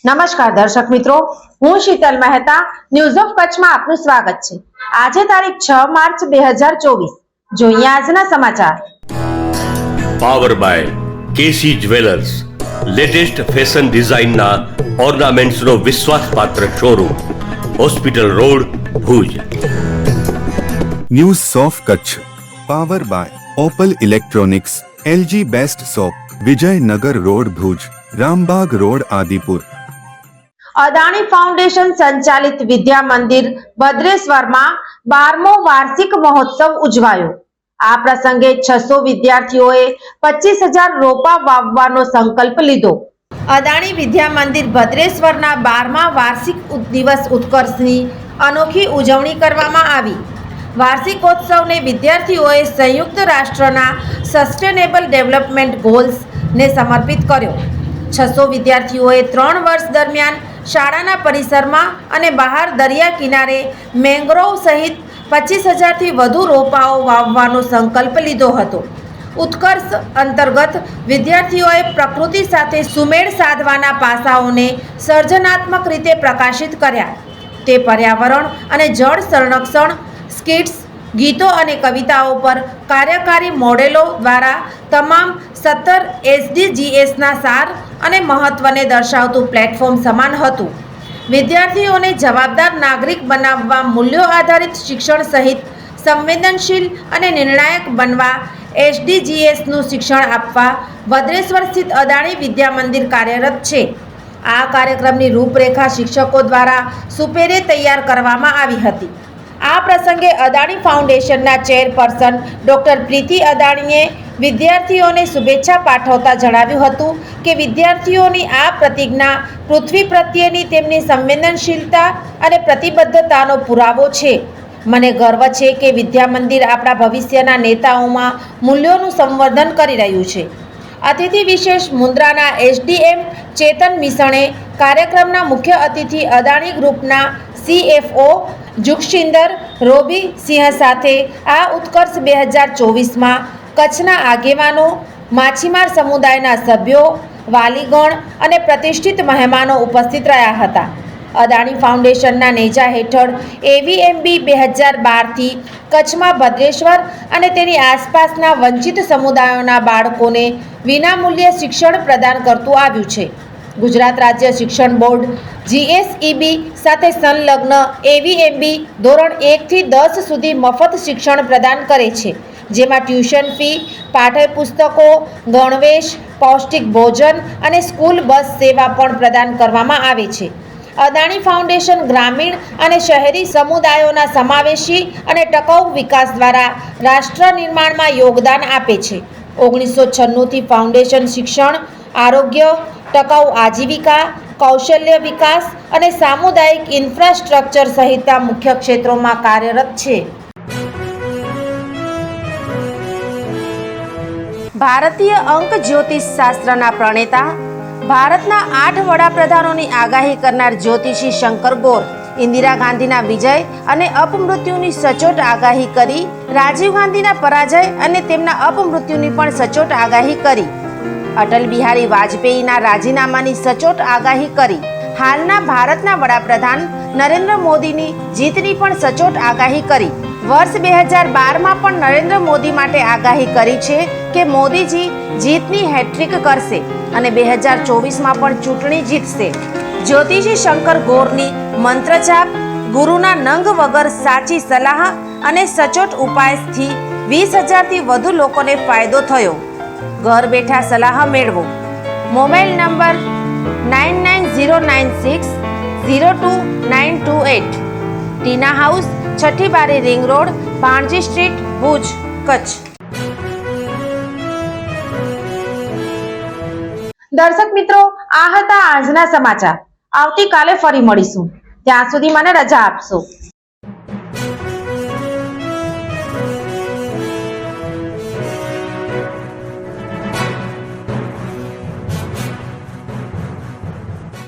નમસ્કાર દર્શક મિત્રો, હું શીતલ મહેતા ન્યૂઝ ઓફ કચ્છમાં આપનું સ્વાગત છે। આજે તારીખ 6 માર્ચ 2024। જોઈએ આજના સમાચાર। Power by KC jewellers, latest fashion ડિઝાઇનના ઓર્નામેન્ટ્સનો વિશ્વાસપાત્ર showroom, hospital road, Bhuj. News of Kutch power by opal electronics, LG best shop, Vijaynagar road Bhuj, Rambagh road Adipur. Adani foundation સંચાલિત વિદ્યા મંદિર ભદ્રેશ્વરમાં 12મો વાર્ષિક મહોત્સવ ઉજવાયો। આ પ્રસંગે 600 વિદ્યાર્થીઓએ 25,000 રોપા વાવવાનો સંકલ્પ લીધો। અદાણી વિદ્યા મંદિર ભદ્રેશ્વરના 12મા વાર્ષિક દિવસ ઉત્કર્ષની અનોખી ઉજવણી કરવામાં આવી। વાર્ષિકોત્સવને વિદ્યાર્થીઓએ સંયુક્ત રાષ્ટ્રના સસ્ટેનેબલ ડેવલપમેન્ટ ગોલ્સ ને સમર્પિત કર્યો। 600 વિદ્યાર્થીઓએ 3 વર્ષ દરમિયાન શાળાના પરિસરમાં અને બહાર દરિયા કિનારે મેંગ્રોવ સહિત 25,000થી વધુ રોપાઓ વાવવાનો સંકલ્પ લીધો હતો। ઉત્કર્ષ અંતર્ગત વિદ્યાર્થીઓએ પ્રકૃતિ સાથે સુમેળ સાધવાના પાસાઓને સર્જનાત્મક રીતે પ્રકાશિત કર્યા। તે પર્યાવરણ અને જળ સંરક્ષણ, સ્કિટ્સ, ગીતો અને કવિતાઓ પર કાર્યકારી મોડેલો દ્વારા તમામ 17 SDGsના સાર અને મહત્વને દર્શાવતું પ્લેટફોર્મ સમાન હતું। વિદ્યાર્થીઓને જવાબદાર નાગરિક બનાવવા, મૂલ્યો આધારિત શિક્ષણ સહિત સંવેદનશીલ અને નિર્ણાયક બનવા SDGsનું શિક્ષણ આપવા ભદ્રેશ્વર સ્થિત અદાણી વિદ્યા મંદિર કાર્યરત છે। આ કાર્યક્રમની રૂપરેખા શિક્ષકો દ્વારા સુપેરે તૈયાર કરવામાં આવી હતી। આ પ્રસંગે અદાણી ફાઉન્ડેશનના ચેરપર્સન ડોક્ટર પ્રીતિ અદાણીએ વિદ્યાર્થીઓને શુભેચ્છા પાઠવતા જણાવ્યું હતું કે વિદ્યાર્થીઓની આ પ્રતિજ્ઞા પૃથ્વી પ્રત્યેની તેમની સંવેદનશીલતા અને પ્રતિબદ્ધતાનો પુરાવો છે। મને ગર્વ છે કે વિદ્યા મંદિર આપણા ભવિષ્યના નેતાઓમાં મૂલ્યોનું સંવર્ધન કરી રહ્યું છે। અતિથિ વિશેષ મુન્દ્રાના SDM ચેતન મિસણે કાર્યક્રમના મુખ્ય અતિથિ અદાણી ગ્રુપના CFO જુગશિંદર રોબી સિંહ સાથે આ ઉત્કર્ષ 2024માં કચ્છના આગેવાનો, માછીમાર સમુદાયના સભ્યો, વાલીગણ અને પ્રતિષ્ઠિત મહેમાનો ઉપસ્થિત રહ્યા હતા। અદાણી ફાઉન્ડેશનના નેજા હેઠળ AVMB 2012થી કચ્છમાં ભદ્રેશ્વર અને તેની આસપાસના વંચિત સમુદાયોના બાળકોને વિનામૂલ્યે શિક્ષણ પ્રદાન કરતું આવ્યું છે। ગુજરાત રાજ્ય શિક્ષણ બોર્ડ GSEB સાથે સંલગ્ન AVMB ધોરણ 1થી 10 સુધી મફત શિક્ષણ પ્રદાન કરે છે, જેમાં ટ્યુશન ફી, પાઠ્યપુસ્તકો, ગણવેશ, પૌષ્ટિક ભોજન અને સ્કૂલ બસ સેવા પણ પ્રદાન કરવામાં આવે છે। અદાણી ફાઉન્ડેશન ગ્રામીણ અને શહેરી સમુદાયોના સમાવેશી અને ટકાઉ વિકાસ દ્વારા રાષ્ટ્ર નિર્માણમાં યોગદાન આપે છે। 1996થી ફાઉન્ડેશન શિક્ષણ, આરોગ્ય, ટકાઉ આજીવિકા, કૌશલ્ય વિકાસ અને સામુદાયિક ઇન્ફ્રાસ્ટ્રક્ચર સહિતના મુખ્ય ક્ષેત્રોમાં કાર્યરત છે। ભારતીય અંક જ્યોતિષ શાસ્ત્રના પ્રણેતા, ભારતના 8 વડાપ્રધાનોની આગાહી કરનાર જ્યોતિષી શંકર ગોર ઇન્દિરા ગાંધીના વિજય અને અપમૃત્યુની સચોટ આગાહી કરી, રાજીવ ગાંધીના પરાજય અને તેમના અપમૃત્યુની પણ સચોટ આગાહી કરી, અટલ બિહારી વાજપેયીના રાજીનામાની સચોટ આગાહી કરી, હાલના ભારતના વડાપ્રધાન નરેન્દ્ર મોદીની જીતની પણ સચોટ આગાહી કરી। વર્ષ 2012માં પણ નરેન્દ્ર મોદી માટે આગાહી કરી છે કે મોદીજી જીતની હેટ્રિક કરશે અને 2024માં પણ ચૂંટણી જીતશે। જ્યોતિષી શંકર ગોરની મંત્રજાપ, ગુરુના નંગ વગર સાચી સલાહ અને સચોટ ઉપાયથી 20,000થી વધુ લોકોને ફાયદો થયો। ઘર બેઠા સલાહ મેળવો। Mobile number 9909602928। ટીના હાઉસ, છઠ્ઠી બારી ring road, Bhanji street, Bhuj, Kutch. દર્શક મિત્રો, આ હતા આજના સમાચાર। આવતીકાલે ફરી મળીશું, ત્યાં સુધી મને રજા આપશો।